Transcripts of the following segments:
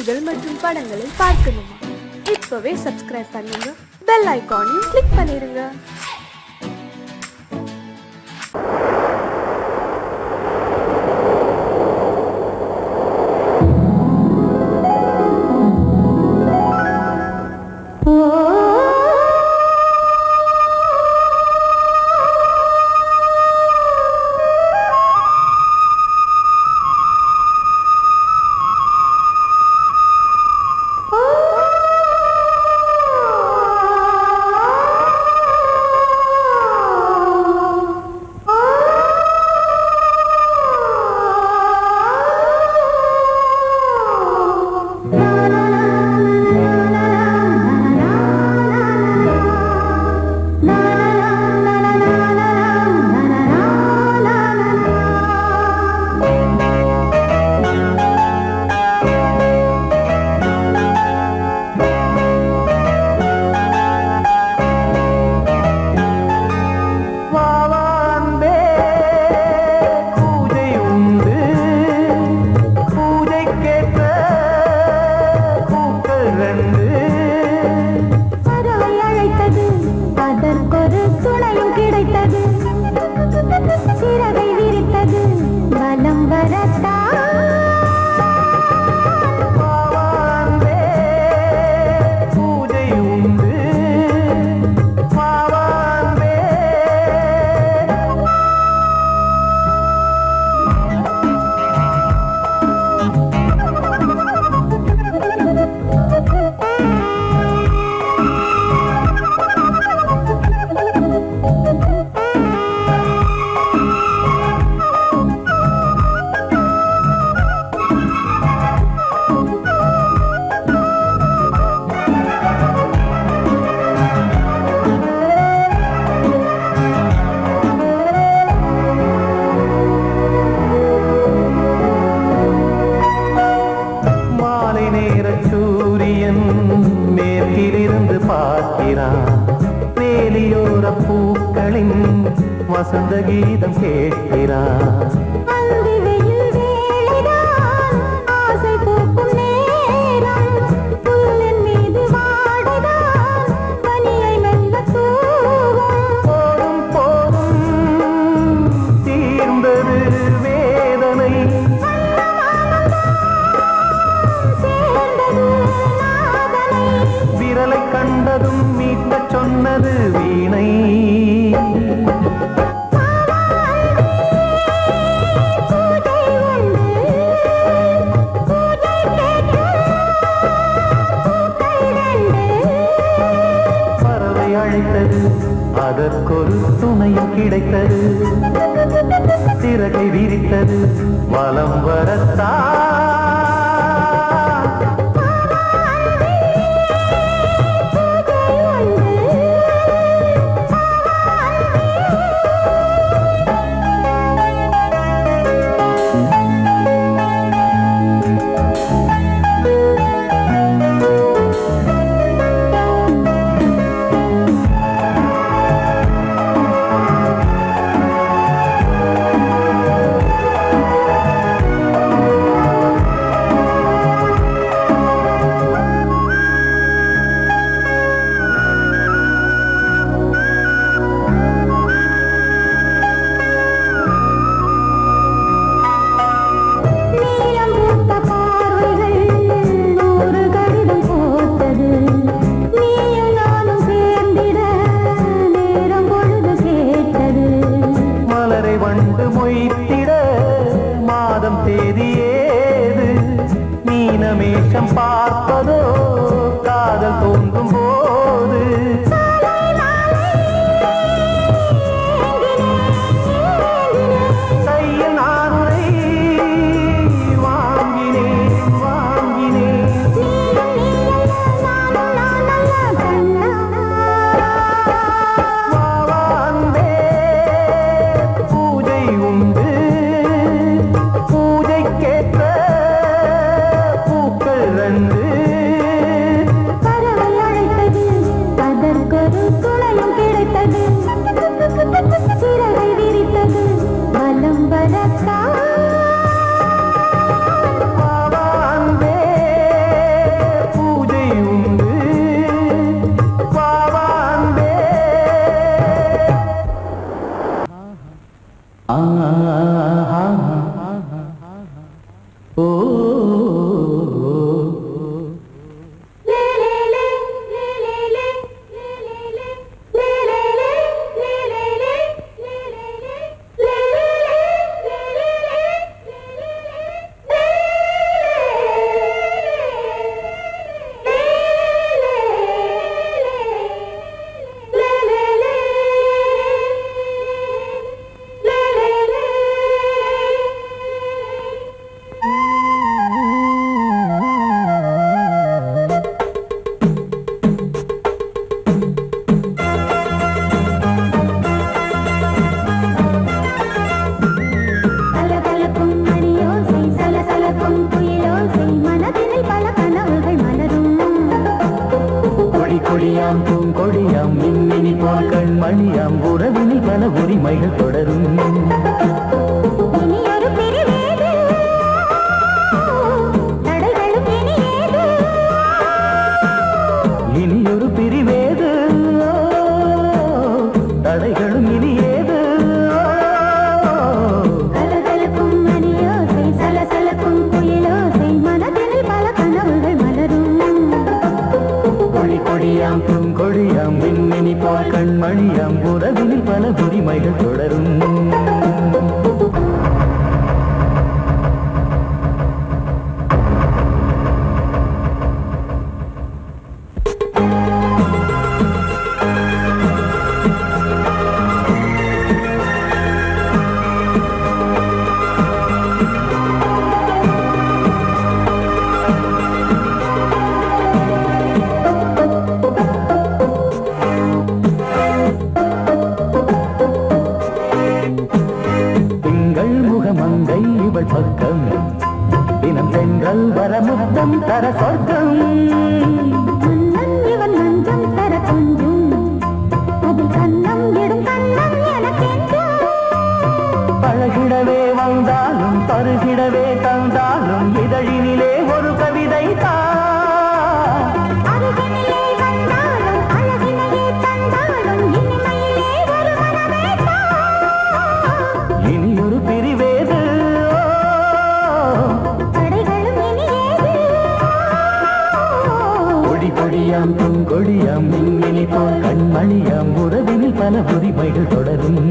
பாடல்கள் மற்றும் படங்களை பார்க்கணுமா? இப்பவே சப்ஸ்கிரைப் பண்ணுங்க, பெல் ஐகானையும் கிளிக் பண்ணிருங்க. மேற்கிலிருந்து பார்க்கிறான், வேலியோர பூக்களின் வசந்த கீதம் கேட்கிறான். கண்டதும் மீட்ட சொன்னது வீணை. பறவை அழைத்தது, அதற்கொரு துணையும் கிடைத்தது. சிறகை விரித்தது, வலம் வரத்தா. வண்டு மொய்த்திட மாதம் தேதியேது, மீனமேஷம் பார்ப்பதோ காதல் தோன்றும் போது. கையில் நானுரை வாங்கினேன் வாங்கினேன். பூஜைக்கேற்ற பூக்கள் ரெண்டு கொடியாம் பூங்கொடியாம் மின்மினி போல் கண்மணியாம் உறவினில் பல உரிமைகள் தொடரும். இனியொரு பிரிவேது தடைகளும் இனியேது. கலகலக்கும் மணியோசை சலசலக்கும் குயிலோசை மனதில் பல கனவுகள் மலரும். கொடி கொடியாம் பூங்கொடியாம் மின்மினி போல் கண்மணியாம் உறவினில் பல உரிமைகள் தொடரும். மங்கை இவள் பக்கம் தினம் தென்றல் வர முத்தம் தர சொர்க்கம். இவன் மஞ்சம் தர கொஞ்சம் அதில் கண்ணம் இடும் கண்ணம் எனக்கென்றும். பழகிடவே வந்தாலும் பருகிடவே தந்தாலும் இதழினிலே ஒரு கவிதை தான். அருகினிலே வந்தாலும் அழகினையே தந்தாலும் இனிமையிலே ஒரு மனமே தான். இனியொரு பிரிவேது தடைகளும் இனியேது. கொடி கொடியாம் பூங்கொடியாம் மின்மினி போல் கண்மணியாம் உறவினில் பல உரிமைகள் தொடரும்.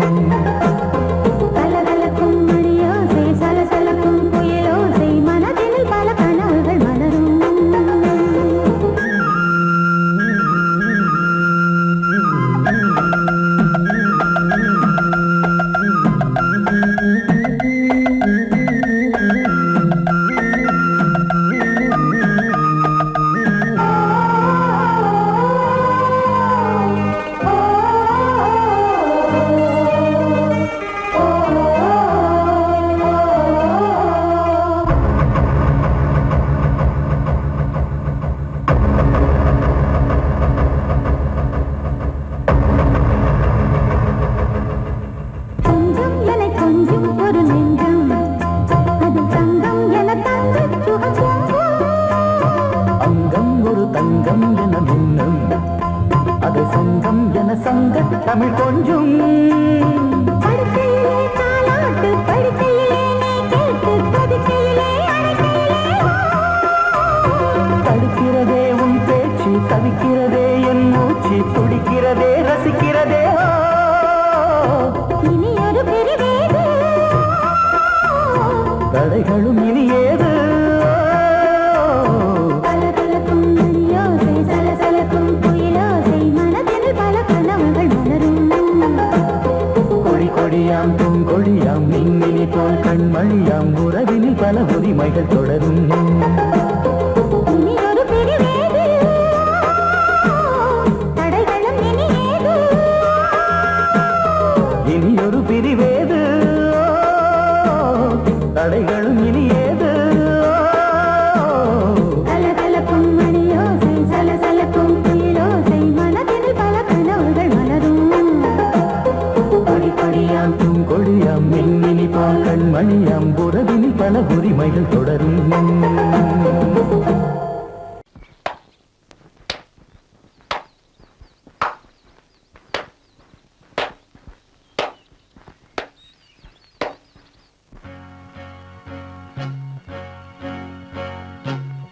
கலகலக்கும் மணியோசை சலசலக்கும் குயிலோசை மனதில் பல கனவுகள் மலரும். கொஞ்சம் என கொஞ்சம் ஒரு நெஞ்சம் அது தங்கம் என தங்க சுகம். அங்கம் ஒரு தங்கம் என மின்னும் அது சொந்தம் என சங்க தமிழ் கொஞ்சம். படுக்கையிலே தாலாட்டு படுக்கையிலே நீ கேட்டு படுக்கையிலே அழைக்கையிலே தடுக்கிறதே உன் பேச்சு தவிக்கிறதே என் மூச்சு துடிக்கிறதே ரசிக்கிறதே. இனி ஒரு பிரிவேது தடைகளும் இனியேது. கலகலக்கும் மணியோசை சலசலக்கும் குயிலோசை மனதில் பல கனவுகள் மலரும். கொடி கொடியாம் பூங்கொடியாம் மின்மினி போல் கண்மணியாம் உறவினில் பல உரிமைகள் தொடரும். இனி ஒரு பிரிவேது தடைகளும் இனியேது. இனியொரு பிரிவேது தடைகளும் இனியேது. கலகலக்கும் மணியோசை சலசலக்கும் குயிலோசை மனதில் பல கனவுகள் மலரும். கொடி கொடியாம் பூங்கொடியாம் மின்மினி போல் கண்மணியாம் உறவினில் பல உரிமைகள் தொடரும்.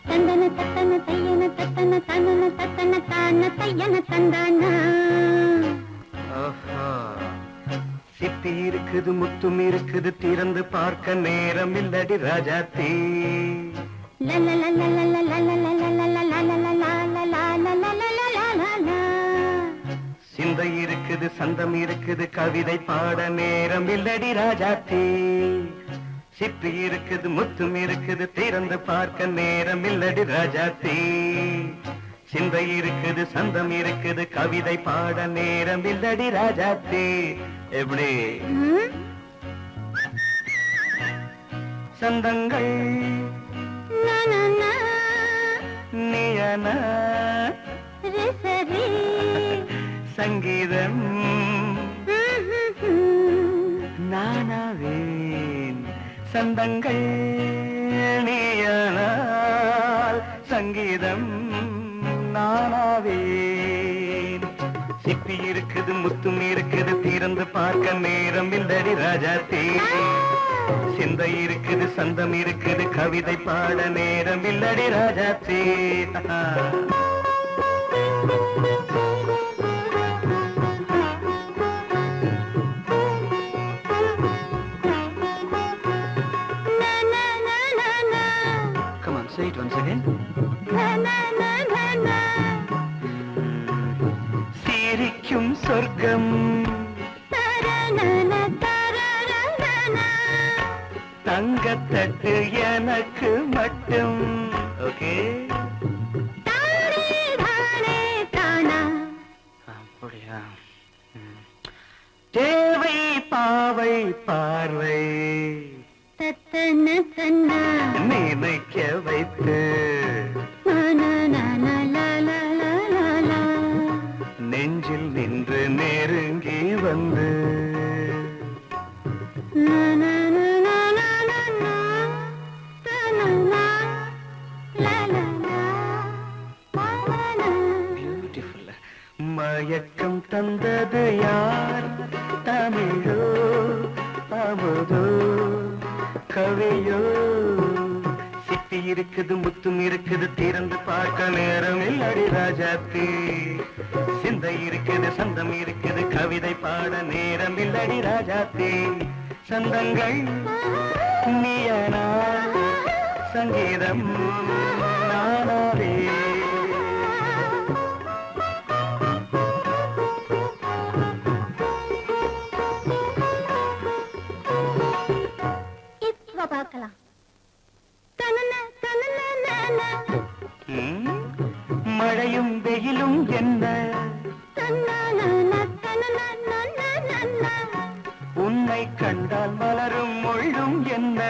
தந்தன தத்தன தையன தத்தன தனன தத்தன தான தையன தந்தானா. சிப்பி இருக்குது முத்தும் இருக்குது திறந்து பார்க்க நேரம் இல்லடி ராஜாத்தே. சிந்தை இருக்குது சந்தம் இருக்குது கவிதை பாட நேரம் இல்லடி ராஜாத்தே. சிப்பி இருக்குது முத்தும் இருக்குது திறந்து பார்க்க நேரம் இல்லடி ராஜாத்தே. சிந்தை இருக்குது சந்தம் இருக்குது கவிதை பாட நேரம் இல்லடி ராஜாத்தே. எப்படி சந்தங்கள் நீயன சரி சங்கீதம் நானாவேன் சந்தங்கள் நீயானால் சங்கீதம் நானாவேன் சிப்பி இருக்குது முத்தும் இருக்குது திறந்து பார்க்க நேரம் இல்லடி ராஜாத்தே சிந்தை இருக்குது சந்தம் இருக்குது கவிதை பாட நேரம் இல்லடி ராஜாத்தே Come on, say it once again. சிரிக்கும் சொர்க்கம் தங்கத்தட்டு எனக்கு மட்டும் ஓகே அப்படியா தேவை பாவை பார்வை நினைக்க வைத்து நெஞ்சில் நின்று நெருங்கி வந்து பியூட்டிஃபுல் மயக்கம் தந்தது யார் தமிழோ அமுதோ கவியோ சிப்பி இருக்குது முத்தும் இருக்குது திறந்து பார்க்க நேரம் இல்லடி ராஜாத்தி சிந்தை இருக்குது சந்தம் இருக்குது கவிதை பாட நேரம் இல்லடி ராஜாத்தி சந்தங்கள் நீயனா சங்கீதம் நானாவே பார்க்கலாம் மழையும் வெயிலும் என்ன உன்னை கண்டால் மலரும் மொழியும் என்ன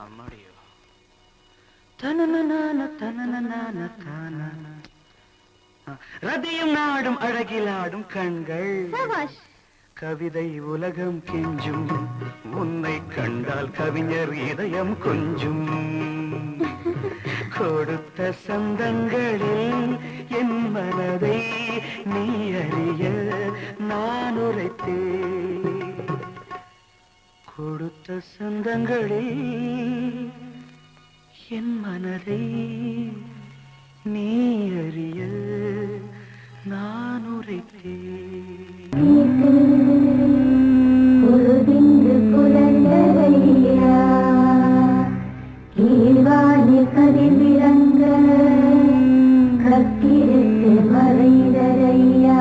அம்மாடியோ ரதியும் நாடும் அழகிலாடும் கண்கள் கவிதை உலகம் கெஞ்சும் உன்னை கண்டால் கவிஞர் இதயம் கொஞ்சும் கொடுத்த சந்தங்களில் என் மனதை நீ அறிய நான் உரைத்தேன் கொடுத்த சந்தங்களில் என் மனதை நீ அறிய நான் உரைத்தேன் பொழுதின்று புலந்தரையா கீழ்வானில் கதிர்விளங்க கத்திருக்கு மறைதரையா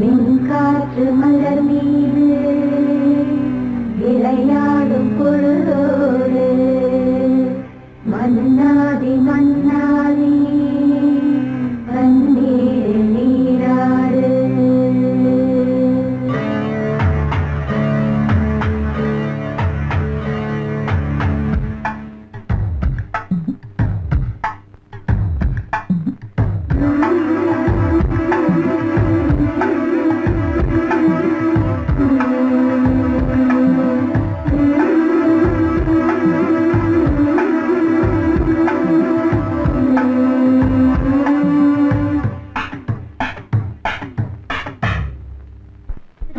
மின்காற்று மலர் மீது விளையாடும் பொழுதோடு மன்னாதி மன்னாதி கண்ணீர் நீராடு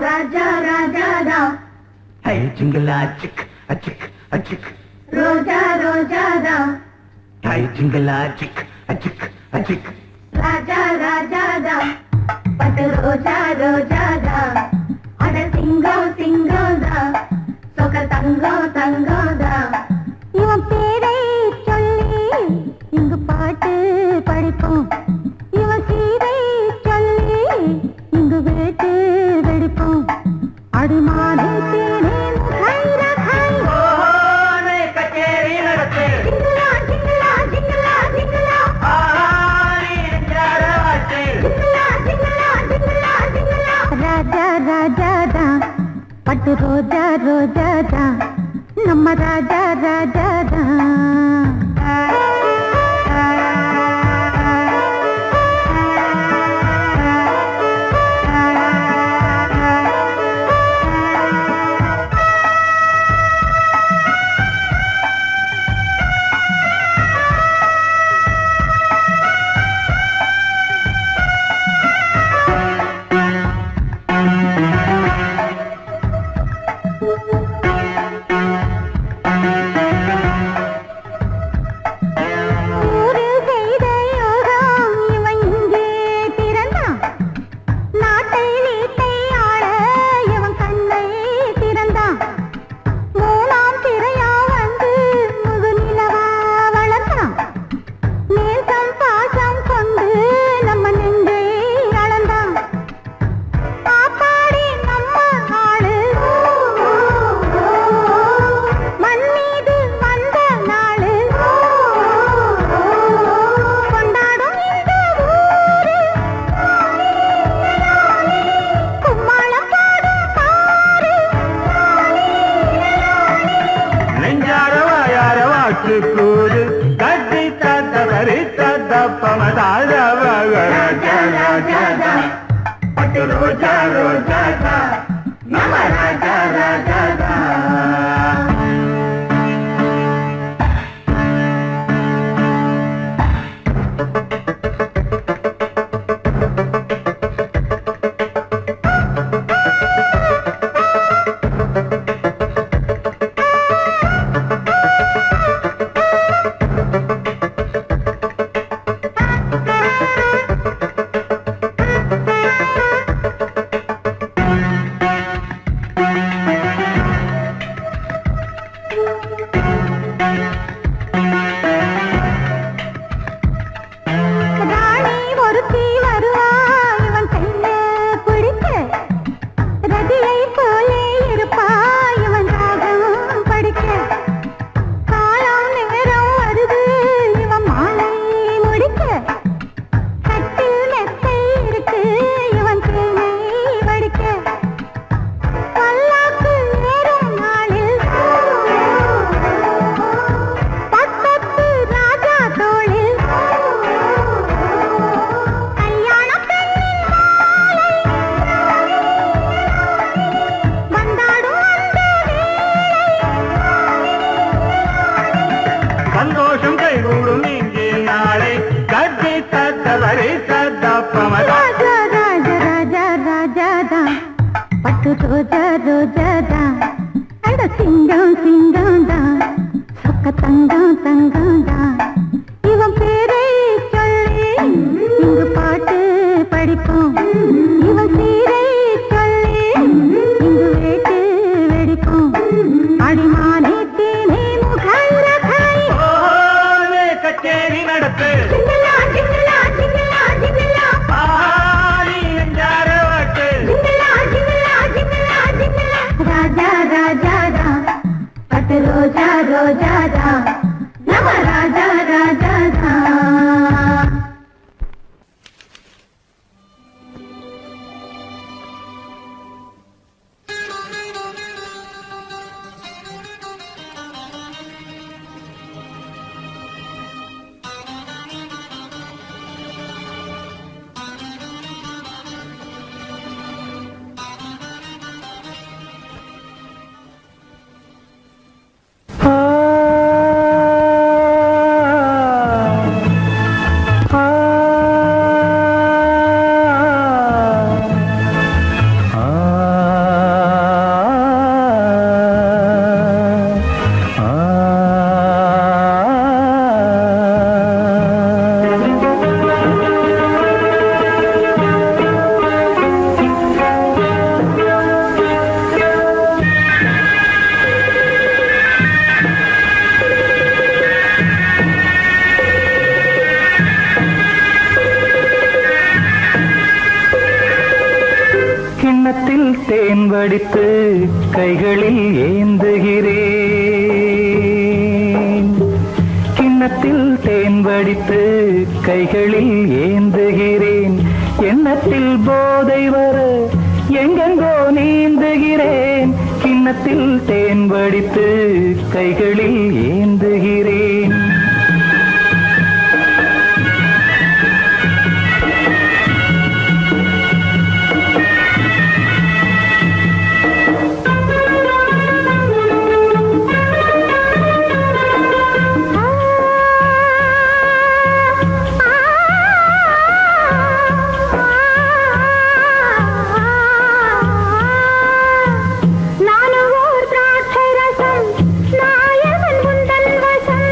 ராஜா ராஜா ரா ஹை ஜிங்கலா சிக் அச்சிக் அச்சிக் ரோஜா ரோஜா ரா ஹை ஜிங்கலா சிக் அச்சிக் அச்சிக் ராஜா ராஜா ரா பட்டு ரோஜா ரோஜா ரா அட சிங்கம் சிங்கம் ரா சொக்க தங்கம் தங்கம் ரா இவன் பேரை சொல்லி இங்கு பாட்டு படிப்போம் இவன் சீரை சொல்லி இங்கு வேட்டு வெடிப்போம் அடிமானை தேனே முகைர கை ஓனை கச்சேரி நடத்து ஜிங்கலா ஜிங்கலா ஜிங்கலா ஜிங்கலா ஆரி ஜரவாசி ஜிங்கலா ஜிங்கலா ஜிங்கலா ஜிங்கலா ராஜா ராஜா ரா பட்டு ரோஜா ரோஜா ரா நம்ம ராஜா ராஜா ரா பமதாதா ராஜா ராஜா பட்டு ரோஜா ரோஜா நம ராஜா ராஜா ராணி ஒருத்தி வருவா இவன் கைய பிடிக்க ரதியை போலே இருப்பா இவன் ராகம் படிக்க காலம் நேரம் வருது இவன் மாலை முடிக்க கட்டில் மெத்தை இருக்கு இவன் தேனை வடிக்க பல்லாக்கு ஏறும் நாளில் பக்கத்து ராஜா தோளில் கல்யாண பெண்ணின் மாலை வந்தாடும் அந்த சந்தோஷம் கைகூடும் இங்கே நாளை கட்டி தத்தவரை சத்தா பமதா ராஜா ராஜா ராஜா ராஜாதா பட்டு ரோஜா ரோஜாதா அட சிங்கம் சிங்கம்தா சொக்க தங்கம் தங்கம்தா இவன் பேரை சொல்லி இங்கு பாட்டு படிப்போம் இவன் சீரை சொல்லி இங்கு வேட்டு வெடிப்போம் அடிமானே தேனே முகரகாய் ஓலே கச்சேரி நடத்து ஜிங்கலா ஜிங்கலா ஜிங்கலா ஜிங்கலா ஆடி நெஞ்சார வாட்டு ஜிங்கலா ஜிங்கலா ஜிங்கலா ஜிங்கலா ராஜா ராஜா ரா பட்டு ரோஜா ரோஜா ரா நம ராஜா ராஜா ரா கிண்ணத்தில் தேன் வடித்து கைகளில் ஏந்துகிறேன் கிண்ணத்தில் தேன் வடித்து கைகளில் ஏந்துகிறேன் எண்ணத்தில் போதை வர எங்கெங்கோ நீந்துகிறேன் கிண்ணத்தில் தேன் வடித்து கைகளில் ஏந்துகிறேன் நானும் ஓர் திராட்சை ரசம் நாயகன் முந்தன் வசம்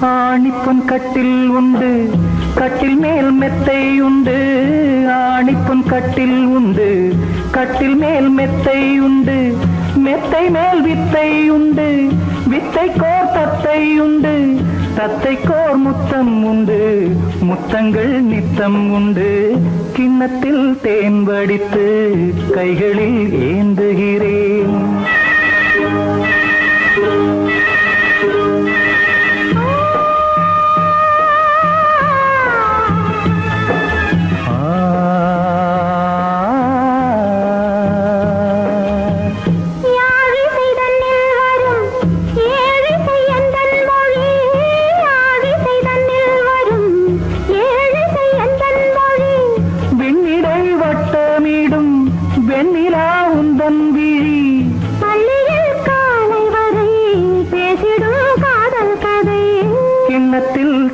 ஆணிப்பொன் கட்டில் உண்டு, கட்டில் மேல் மெத்தை உண்டு. ஆணிப்பொன் கட்டில் உண்டு, கட்டில் மேல் மெத்தை உண்டு. மெத்தை மேல் வித்தை உண்டு, வித்தைக்கோர் தத்தை உண்டு. தத்தைக்கோர் முத்தம் உண்டு, முத்தங்கள் நித்தம் உண்டு. கிண்ணத்தில் தேன் வடித்து கைகளில் ஏந்துகிறேன்.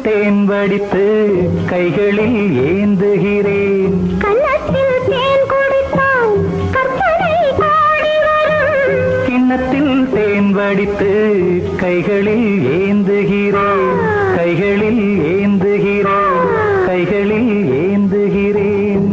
தேன் வடித்து கைகளில் ஏந்துகிறேன். கன்னத்தில் தேன் குடித்தால் கற்பனை பாடி வரும். கிண்ணத்தில் தேன் வடித்து கைகளில் ஏந்துகிறேன். கைகளில் ஏந்துகிறேன். கைகளில் ஏந்துகிறேன்.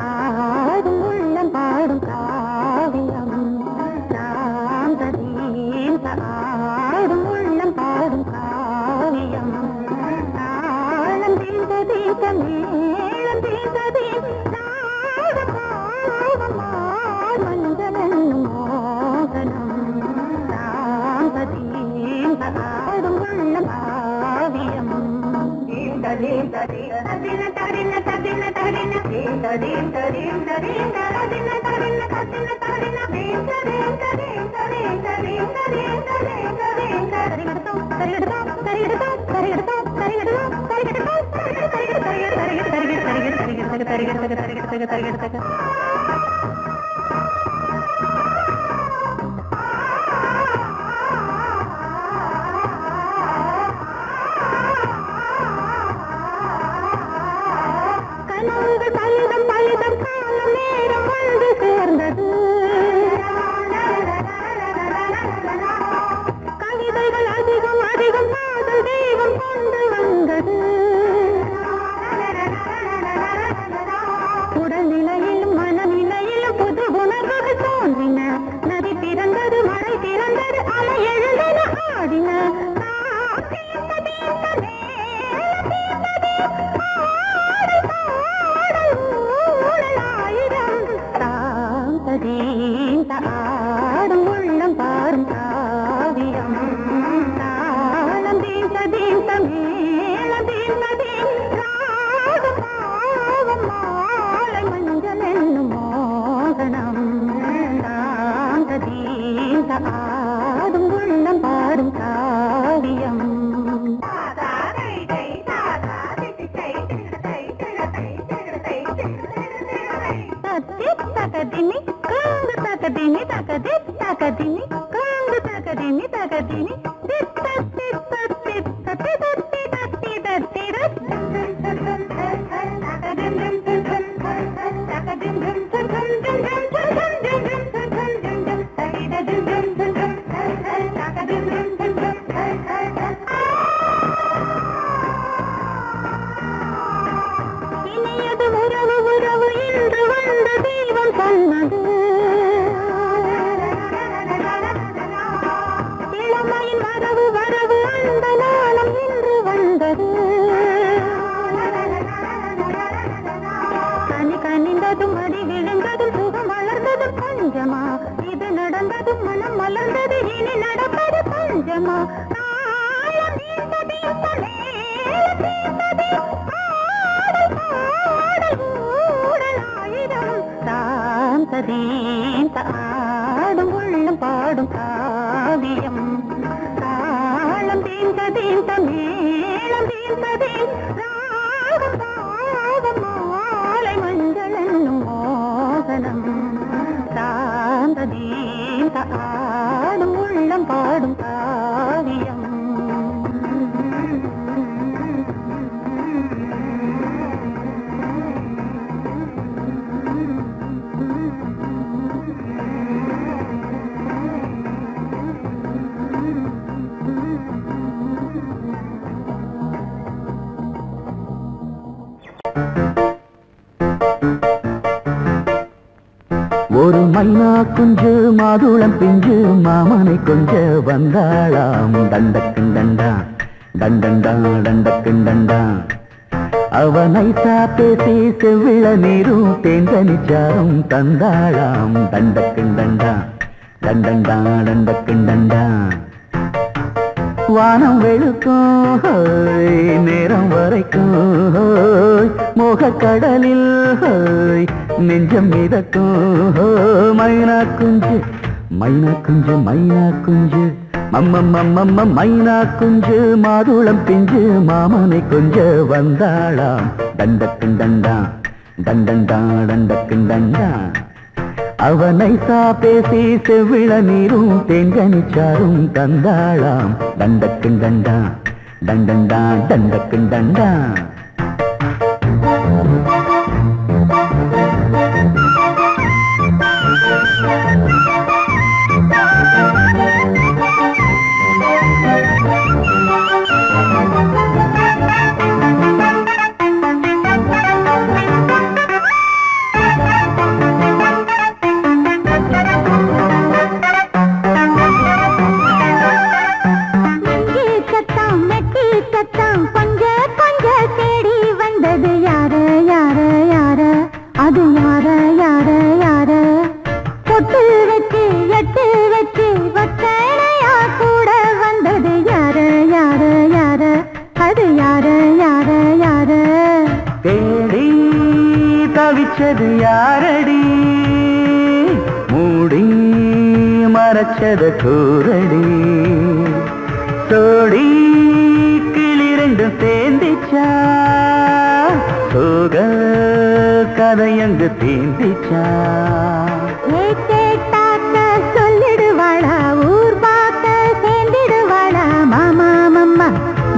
ஆடும் உள்ளம் பாடும் காவியம். ஆடும் உள்ளம் பாடும் காவியம். தாளம் தீர்ந்த தீர்த்த மேளம் தீர்ந்த மஞ்சளும் மோகனம். ஆடும் உள்ளம் காவியம். பலிதம் பலிதம் காலம் நேரம் வந்து சேர்ந்தது. கவிதைகள் அதிகம் அதிகம் காதல் தெய்வம் கொண்டு வந்தது. உடல்நிலையிலும் மனநிலையிலும் புது உணர்வுகள் தோன்றின. நதி திறந்தது, மழை திறந்தது, அலை எழுந்தன, ஆடின. ஆடும் உள்ளம் பாடும் காவியம். தாளம் தீர்த்த தீர்த்த மேளம் தீர்த்த தீர்த்தம் மாலை மஞ்சள் என்னும் மோகனம். தீர்த்த ஆடும் உள்ளம் பாடும் காவியம். தகதினி காங்கு தகதினி தகதி தகதினி காங்கு தகதினி தகதினி சாந்ததீந்த ஆடும் உள்ளம் பாடும் காவியம் தாளம் தீந்த மேளம் தீந்ததே ராகம் பாவம் மாலை மஞ்சள் என்னும் மோகனம் சாந்ததீந்த ஆடும் உள்ளம் பாடும் காவியம் ஒரு மைனா குஞ்சு மாதுளம் பிஞ்சு மாமனை கொஞ்ச வந்தாளாம் தண்டக்குண்டண்டா டண்டண்டா டண்டக்குண்டண்டா அவனை பேசி செவ்விள நீரும் தேங்கனிச்சாரும் தந்தாளாம் தண்டக்குண்டண்டா டண்டண்டா டண்டக்குண்டண்டா வானம் வெளுக்கும் நேரம் வரைக்கும் மோகக்கடலில் நெஞ்சம் மிதக்கும் மைனா குஞ்சு மைனா குஞ்சு மைனா குஞ்சு மம்மம்மம்மம்ம மைனா குஞ்சு மாதுளம் பிஞ்சு மாமனை கொஞ்ச வந்தாளாம் தண்டக்குண்டண்டா டண்டண்டா டண்டக்குண்டண்டா அவனை பேசி செவ்விள நீரும் தேங்கனிச்சாரும் தந்தாளாம் தண்டக்குண்டண்டா டண்டண்டா டண்டக்குண்டண்டா தவிச்சது யாரடி மூடி மறைச்சத கூரடி சோடி கிளிரண்டு சேர்ந்திச்சா சோக கதையங்கு தீந்திச்சா சொல்லிடுவாளா ஊர் பார்க்க சேர்ந்திடுவாளா மாமா மம்மா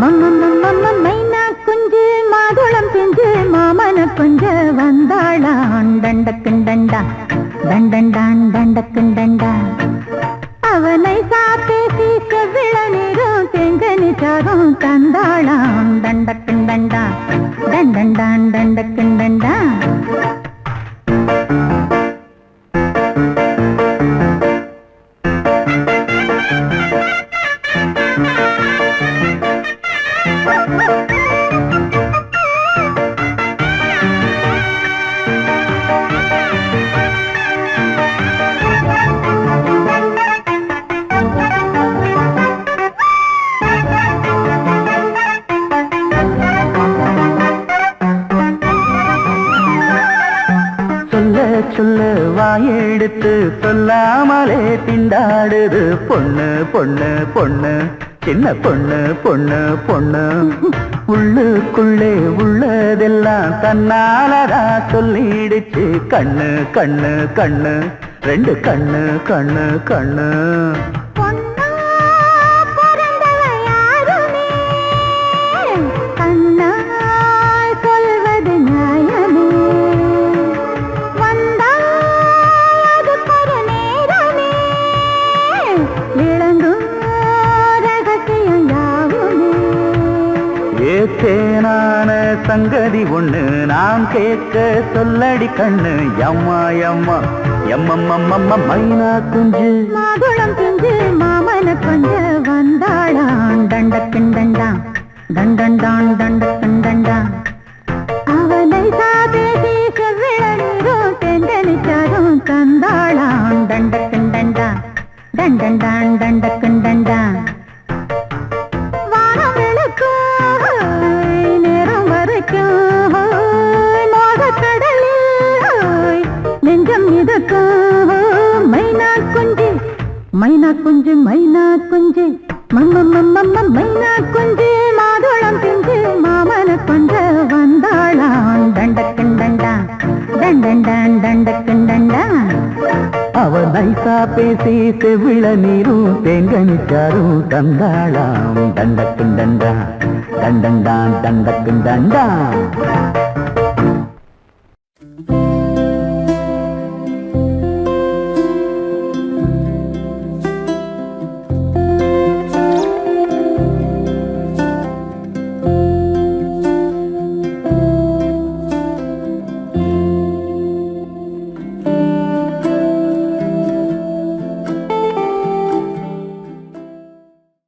மம்ம மைனா குஞ்சு மாதுளம் பிஞ்சு மாமன கொஞ்ச வந்தாளான் தண்டக்குண்டண்டா தண்டண்டான் தண்டக்குண்டண்டா அவனை பேசி செவ்விள நீரும் தெங்கனிச்சாரும் தந்தாளான் தண்டக்குண்டண்டா தண்டண்டான் தண்டக்குண்டண்டா சொல்ல வாயெடுத்து சொல்லாமலே திண்டாடுது பொண்ணு பொண்ணு பொண்ணு சின்ன பொண்ணு பொண்ணு பொண்ணு உள்ளுக்குள்ளே உள்ளதெல்லாம் தன்னாலதா சொல்லிடுச்சு கண்ணு கண்ணு கண்ணு ரெண்டு கண்ணு கண்ணு கண்ணு தேனான சங்கதி ஒண்ணு நாம் கேட்க சொல்லடி கண்ணு எம்மா எம்மா எம்மம்மம்மம்ம மைனா குஞ்சு மாதுளம் பிஞ்சு மாமன கொஞ்ச வந்தாளான் தண்டக்குண்டண்டா தண்டண்டான் தண்டக்குண்டண்டா அவனை பேசி செவ்விள நீரும் தெண்டனிச்சாரும் தந்தாளான் தண்டக்குண்டண்டா தண்டண்டான் தண்டக்குண்டண்டா மோகக்கடலில் நெஞ்சம் மிதக்கும் மைனா குஞ்சு மைனா குஞ்சு மாதுளம் பிஞ்சு மாமன கொண்ட வந்தாளாம் தண்டக்கண்டண்டா தண்டண்டான் தண்டக்கண்டண்டா. அவ நைசா பேசி செவிள நீரும் தேங்கனிச்சாரும் தந்தாளாம் தண்டக்குண்டண்டா தண்டண்டான் தண்டக்குண்டண்டா.